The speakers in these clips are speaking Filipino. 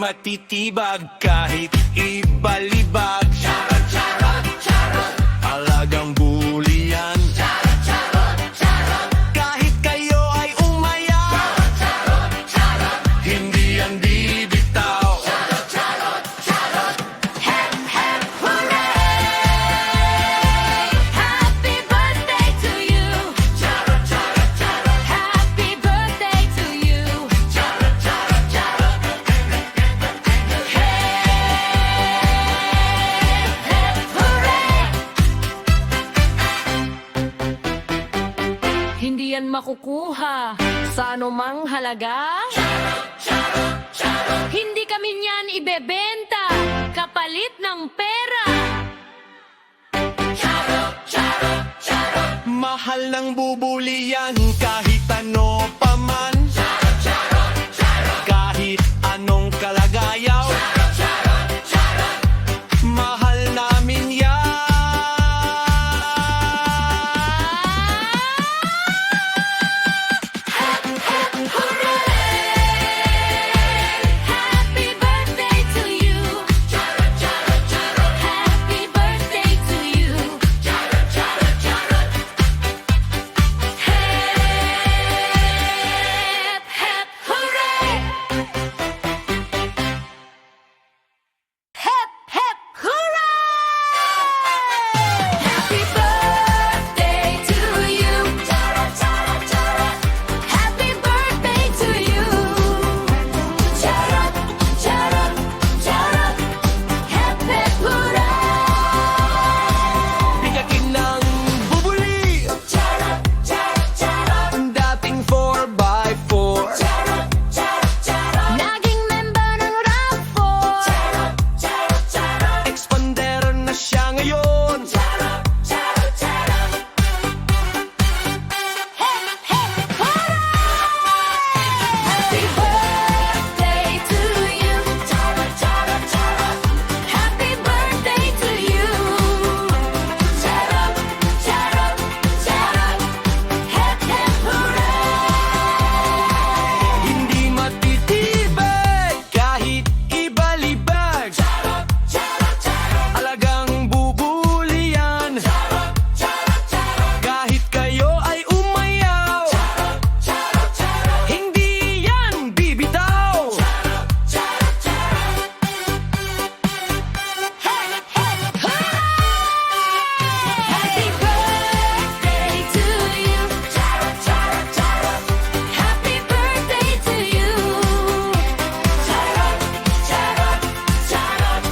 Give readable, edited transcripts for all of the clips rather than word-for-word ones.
matitibag kahit ibalibag. Charot, charot, charot. Alagang bulian. Charot, charot, charot. Kahit kayo ay umaya. Charot, charot, charot. Hindi yan bibitaw. Charot, charot, charot. Hep, hep, hooray! Happy birthday to you! Charot, charot, charot. Happy birthday to you! Charot, charot, charot. Hep, hooray! Hindi yan makukuha sa anumang halaga. Hindi kami niyan ibebenta kapalit ng pera. Mahal ng bubulian kahit ano paman. Kahit anong kalagayaw. Mahal namin yan. Happy birthday to you. Happy birthday to you. Hep, hep, hooray! Hep, hep, hooray! Happy birthday to you. Happy birthday to you. Charot, charot, charot. Hep, hep, hooray! Bigakin ng bubuli. Charot, charot, charot. Ang dating 4x4. Charot, charot, charot. Naging member ng RAV4. Charot, charot, charot. Expander na siya ngayon. Charot, charot, charot. Hep, hep, hooray! Happy birthday to you. Charot, charot, charot. Happy birthday to you. Charot, charot, charot. Hep, hep, hooray! Hindi matitibag kahit ibalibag. Charot, charot, charot. Alagang bubulian. Kahit kayo ay umayaw. Hindi yan bibitaw. Happy birthday to you. Happy birthday to you. Charot, charot, charot.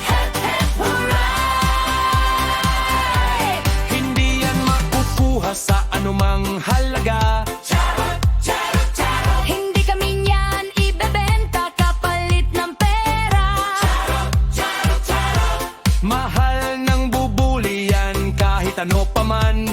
Hep, hep, hooray! Hindi yan makukuha sa anumang halaga. Hindi kami niyan ibebenta kapalit ng pera. Mahal ng bubulian kahit ano paman.